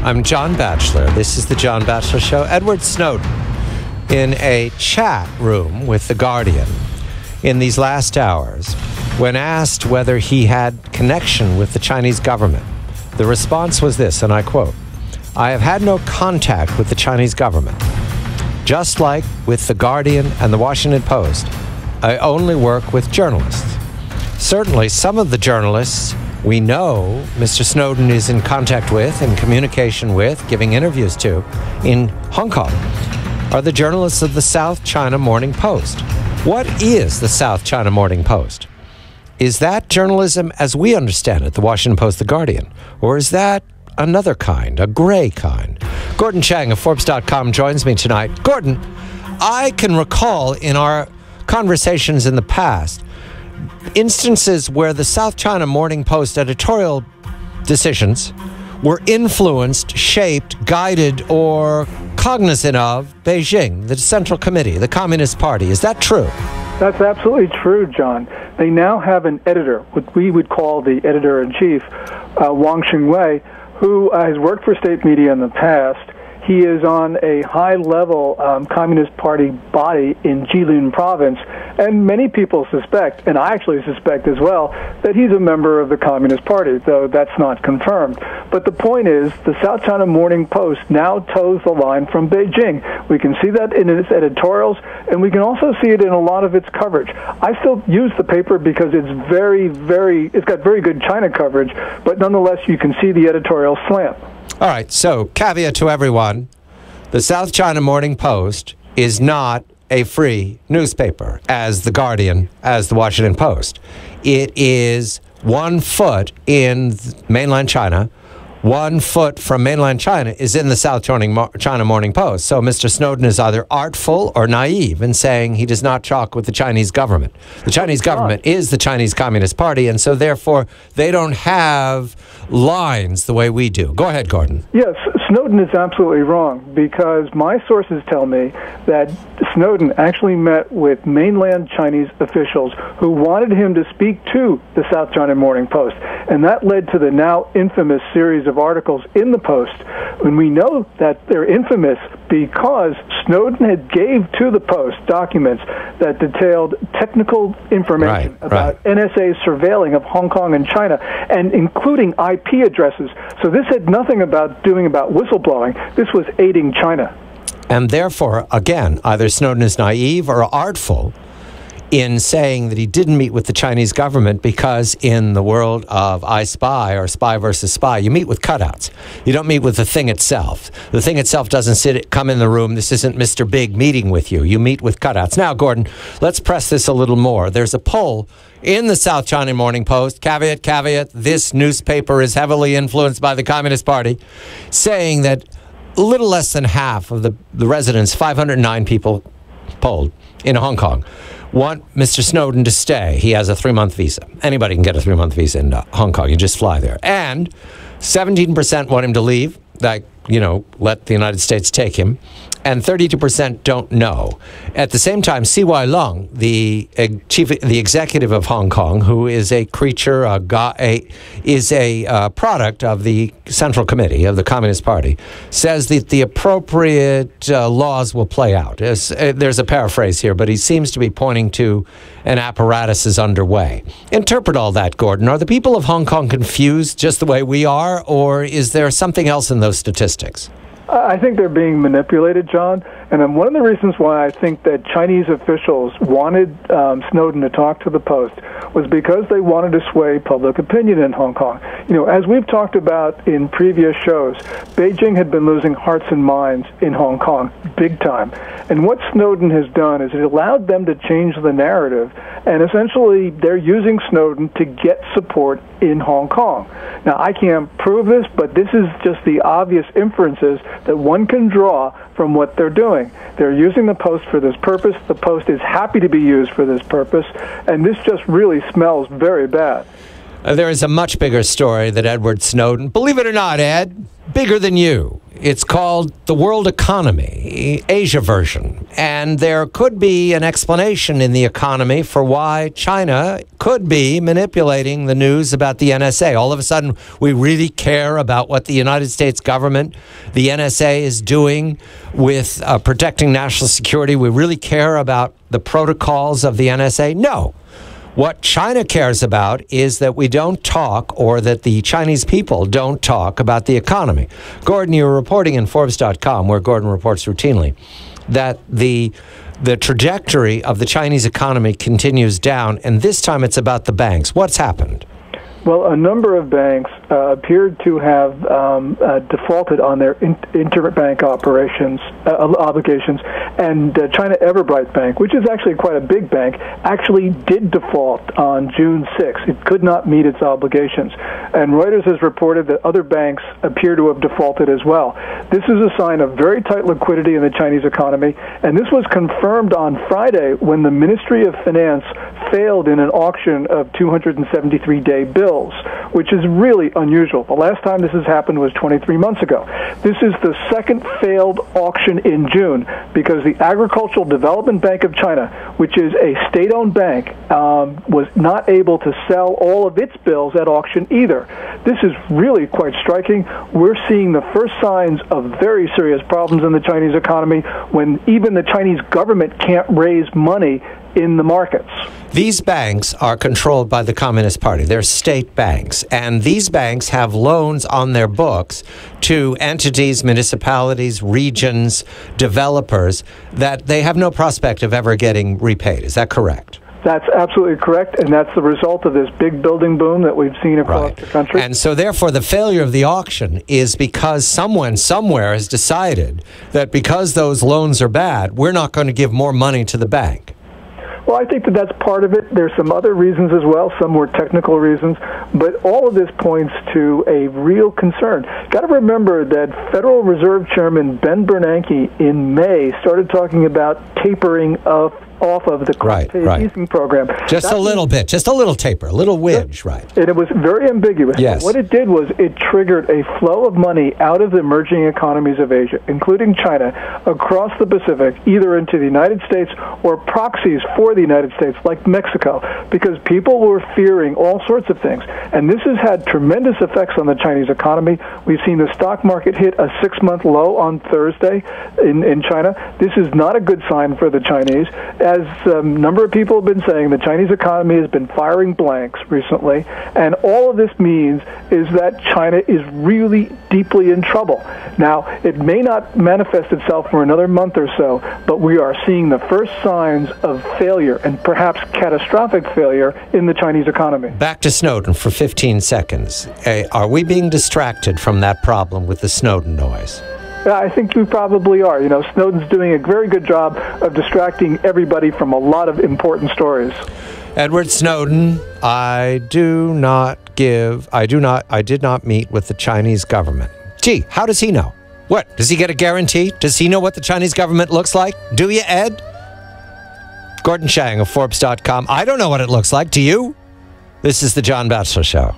I'm John Batchelor. This is the John Batchelor Show. Edward Snowden, in a chat room with The Guardian in these last hours, when asked whether he had connection with the Chinese government, the response was this, and I quote, "I have had no contact with the Chinese government. Just like with The Guardian and The Washington Post, I only work with journalists. Certainly, some of the journalists we know Mr. Snowden is in contact with, in communication with, giving interviews to, in Hong Kong, are the journalists of the South China Morning Post." What is the South China Morning Post? Is that journalism as we understand it, the Washington Post, the Guardian? Or is that another kind, a gray kind? Gordon Chang of Forbes.com joins me tonight. Gordon, I can recall in our conversations in the past instances where the South China Morning Post editorial decisions were influenced, shaped, guided, or cognizant of Beijing, the Central Committee, the Communist Party. Is that true? That's absolutely true, John. They now have an editor, what we would call the editor-in-chief, Wang Xingwei, who has worked for state media in the past. He is on a high-level Communist Party body in Jilin province, and many people suspect, and I actually suspect as well, that he's a member of the Communist Party, though that's not confirmed. But the point is, the South China Morning Post now toes the line from Beijing. We can see that in its editorials, and we can also see it in a lot of its coverage. I still use the paper because it's it's got very good China coverage, but nonetheless, you can see the editorial slant. All right, so caveat to everyone, the South China Morning Post is not a free newspaper, as The Guardian, as the Washington Post. It is 1 foot in mainland China. 1 foot from mainland China is in the South China Morning Post. So Mr. Snowden is either artful or naive in saying he does not talk with the Chinese government. The Chinese government is the Chinese Communist Party, and so therefore they don't have lines the way we do. Go ahead, Gordon. Yes, Snowden is absolutely wrong, because my sources tell me that Snowden actually met with mainland Chinese officials who wanted him to speak to the South China Morning Post, and that led to the now infamous series of articles in the Post. And we know that they're infamous because Snowden had gave to the Post documents that detailed technical information about NSA's surveilling of Hong Kong and China, and including IP addresses. So this had nothing about whistleblowing. This was aiding China. And therefore, again, either Snowden is naive or artful in saying that he didn't meet with the Chinese government, because in the world of I Spy or Spy versus Spy, you meet with cutouts. You don't meet with the thing itself. The thing itself doesn't come in the room. This isn't Mr. Big meeting with you. You meet with cutouts. Now, Gordon, let's press this a little more. There's a poll in the South China Morning Post, caveat, this newspaper is heavily influenced by the Communist Party, saying that a little less than half of the residents, 509 people polled in Hong Kong, want Mr. Snowden to stay. He has a 3-month visa. Anybody can get a 3-month visa in Hong Kong. You just fly there. And 17% want him to leave, like, let the United States take him. And 32% don't know. At the same time, C.Y. Leung, the executive of Hong Kong, who is a creature, is a product of the Central Committee of the Communist Party, says that the appropriate laws will play out. There's a paraphrase here, but he seems to be pointing to an apparatus is underway. Interpret all that, Gordon. Are the people of Hong Kong confused just the way we are, or is there something else in those statistics? I think they're being manipulated, John. And one of the reasons why I think that Chinese officials wanted Snowden to talk to the Post was because they wanted to sway public opinion in Hong Kong. As we've talked about in previous shows, Beijing had been losing hearts and minds in Hong Kong big time. And what Snowden has done is it allowed them to change the narrative, and essentially they're using Snowden to get support in Hong Kong. Now, I can't prove this, but this is just the obvious inferences that one can draw from what they're doing. They're using the Post for this purpose. The Post is happy to be used for this purpose, and this just really smells very bad. There is a much bigger story that Edward Snowden, believe it or not, Ed, bigger than you, It's called The World Economy, Asia version. And there could be an explanation in the economy for why China could be manipulating the news about the NSA. All of a sudden, we really care about what the United States government, the NSA, is doing with protecting national security. We really care about the protocols of the NSA. No. What China cares about is that we don't talk, or that the Chinese people don't talk about the economy. Gordon, you're reporting in Forbes.com, where Gordon reports routinely, that the trajectory of the Chinese economy continues down, and this time it's about the banks. What's happened? Well, a number of banks appeared to have defaulted on their interbank operations obligations, and China Everbright Bank, which is actually quite a big bank, actually did default on June 6th. It could not meet its obligations, and Reuters has reported that other banks appear to have defaulted as well. This is a sign of very tight liquidity in the Chinese economy, and this was confirmed on Friday when the Ministry of Finance failed in an auction of 273-day bills, which is really unusual. The last time this has happened was 23 months ago. This is the second failed auction in June because the Agricultural Development Bank of China, which is a state-owned bank, was not able to sell all of its bills at auction either. This is really quite striking. We're seeing the first signs of very serious problems in the Chinese economy when even the Chinese government can't raise money in the markets. These banks are controlled by the Communist Party. They're state banks. And these banks have loans on their books to entities, municipalities, regions, developers that they have no prospect of ever getting repaid. Is that correct? That's absolutely correct, and that's the result of this big building boom that we've seen across the country. And so, therefore, the failure of the auction is because someone somewhere has decided that because those loans are bad, we're not going to give more money to the bank. Well, I think that that's part of it. There's some other reasons as well, some more technical reasons, but all of this points to a real concern. Got to remember that Federal Reserve Chairman Ben Bernanke in May started talking about tapering off of the quantitative easing program. Just a little bit, just a little taper, a little wedge, right. And it was very ambiguous. Yes. What it did was it triggered a flow of money out of the emerging economies of Asia, including China, across the Pacific, either into the United States or proxies for the United States, like Mexico, because people were fearing all sorts of things. And this has had tremendous effects on the Chinese economy. We've seen the stock market hit a 6-month low on Thursday in China. This is not a good sign for the Chinese. As a number of people have been saying, the Chinese economy has been firing blanks recently, and all of this means is that China is really deeply in trouble. Now, it may not manifest itself for another month or so, but we are seeing the first signs of failure, and perhaps catastrophic failure, in the Chinese economy. Back to Snowden for 15 seconds. Are we being distracted from that problem with the Snowden noise? I think we probably are. You know, Snowden's doing a very good job of distracting everybody from a lot of important stories. Edward Snowden, I did not meet with the Chinese government. Gee, how does he know? What, does he get a guarantee? Does he know what the Chinese government looks like? Do you, Ed? Gordon Chang of Forbes.com. I don't know what it looks like. Do you? This is The John Batchelor Show.